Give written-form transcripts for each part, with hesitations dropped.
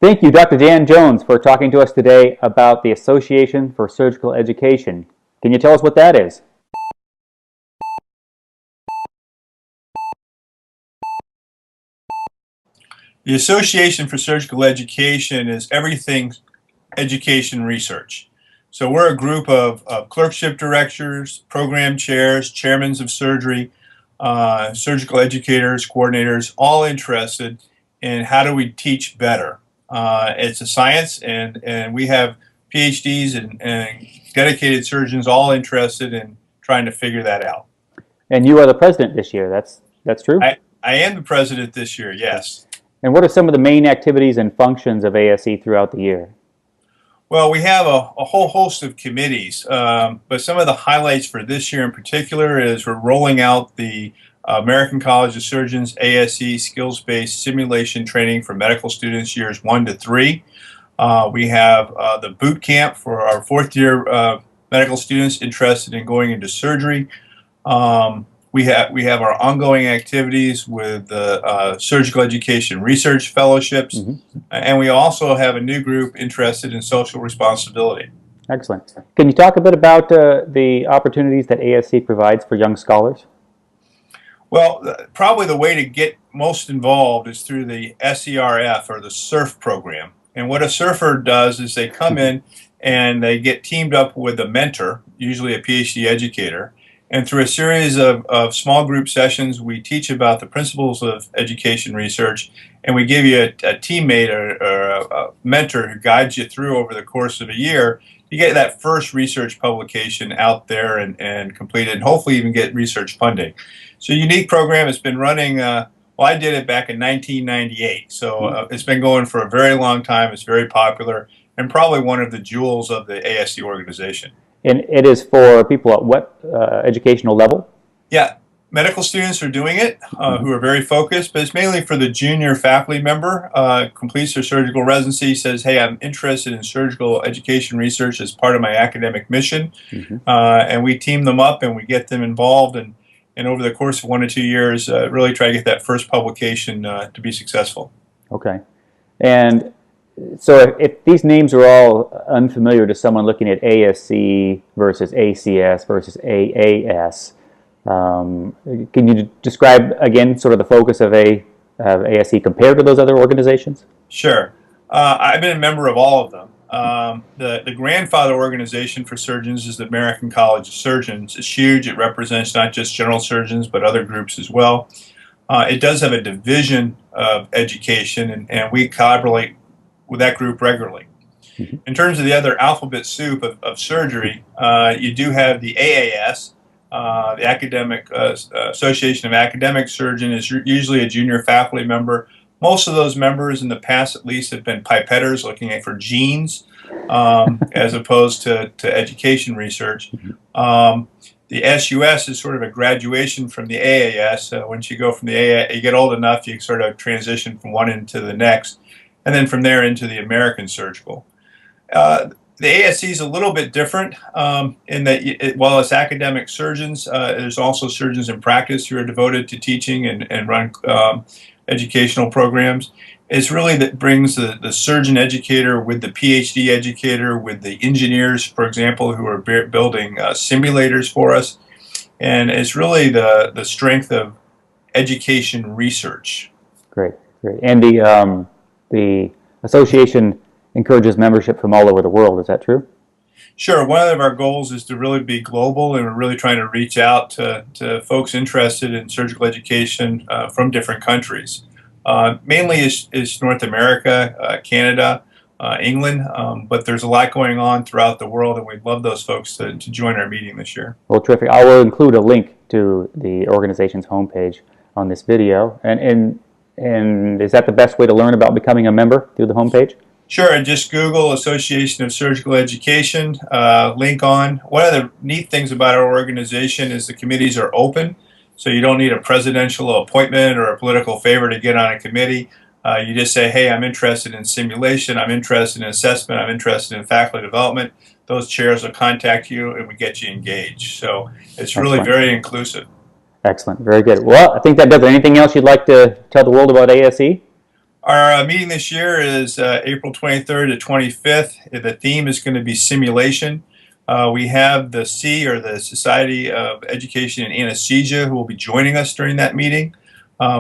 Thank you, Dr. Dan Jones, for talking to us today about the Association for Surgical Education. Can you tell us what that is? The Association for Surgical Education is everything education research. So we're a group of clerkship directors, program chairs, chairmen of surgery, surgical educators, coordinators, all interested in how do we teach better. It's a science, and we have PhDs and dedicated surgeons all interested in trying to figure that out. And you are the president this year, that's true? I am the president this year, yes. And what are some of the main activities and functions of ASE throughout the year? Well, we have a whole host of committees, but some of the highlights for this year in particular is we're rolling out the American College of Surgeons ASE skills-based simulation training for medical students years 1 to 3. We have the boot camp for our fourth-year medical students interested in going into surgery. We have our ongoing activities with the surgical education research fellowships, and we also have a new group interested in social responsibility. Excellent. Can you talk a bit about the opportunities that ASE provides for young scholars? Well, probably the way to get most involved is through the SERF, or the SURF program. And what a surfer does is they come in and they get teamed up with a mentor, usually a PhD educator, and through a series of small group sessions, we teach about the principles of education research, and we give you a teammate or a mentor who guides you through over the course of a year. You get that first research publication out there and completed, and hopefully even get research funding. So, a unique program. It's been running, well, I did it back in 1998, so it's been going for a very long time. It's very popular, and probably one of the jewels of the ASE organization. And it is for people at what educational level? Yeah, medical students are doing it who are very focused, but it's mainly for the junior faculty member, completes their surgical residency, says, hey, I'm interested in surgical education research as part of my academic mission, and we team them up and we get them involved, and over the course of 1 to 2 years, really try to get that first publication to be successful. Okay. And so if these names are all unfamiliar to someone looking at ASC versus ACS versus AAS, can you describe again sort of the focus of ASE compared to those other organizations? Sure. I've been a member of all of them. The grandfather organization for surgeons is the American College of Surgeons. It's huge. It represents not just general surgeons but other groups as well. It does have a division of education, and we collaborate with that group regularly. In terms of the other alphabet soup of surgery, you do have the AAS, the Academic Association of Academic Surgeons, is usually a junior faculty member. Most of those members in the past at least have been pipetters looking for genes as opposed to education research. The SUS is sort of a graduation from the AAS. Once you go from the AAS, you get old enough, you sort of transition from one into the next, and then from there into the American Surgical. The ASE is a little bit different in that while it's academic surgeons, there's also surgeons in practice who are devoted to teaching and run educational programs. It's really that brings the surgeon educator with the PhD educator with the engineers, for example, who are building simulators for us. And it's really the strength of education research. Great, great. And the association encourages membership from all over the world. Is that true? Sure. One of our goals is to really be global, and we're really trying to reach out to folks interested in surgical education from different countries. Mainly is North America, Canada, England, but there's a lot going on throughout the world, and we'd love those folks to join our meeting this year. Well, terrific. I will include a link to the organization's homepage on this video. And is that the best way to learn about becoming a member, through the homepage? Sure, and just Google Association of Surgical Education, link on. One of the neat things about our organization is the committees are open, so you don't need a presidential appointment or a political favor to get on a committee. You just say, hey, I'm interested in simulation, I'm interested in assessment, I'm interested in faculty development. Those chairs will contact you and we get you engaged. So it's really very inclusive. Excellent, very good. Well, I think that does it. Anything else you'd like to tell the world about ASE? Our meeting this year is April 23rd to 25th. The theme is going to be simulation. We have the C, or the Society of Education and Anesthesia, who will be joining us during that meeting.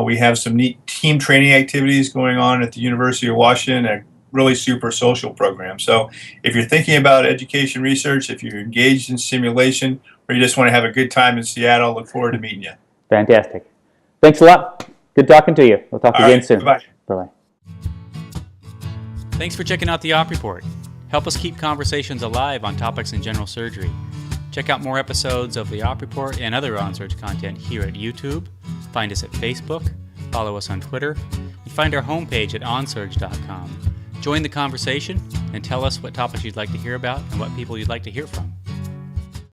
We have some neat team training activities going on at the University of Washington, a really super social program. So if you're thinking about education research, if you're engaged in simulation, or you just want to have a good time in Seattle, look forward to meeting you. Fantastic. Thanks a lot. Good talking to you. We'll talk All again right, soon. bye-bye. Bye-bye. Thanks for checking out the Op Report. Help us keep conversations alive on topics in general surgery. Check out more episodes of the Op Report and other OnSurge content here at YouTube. Find us at Facebook, follow us on Twitter, and find our homepage at onsurge.com. Join the conversation and tell us what topics you'd like to hear about and what people you'd like to hear from.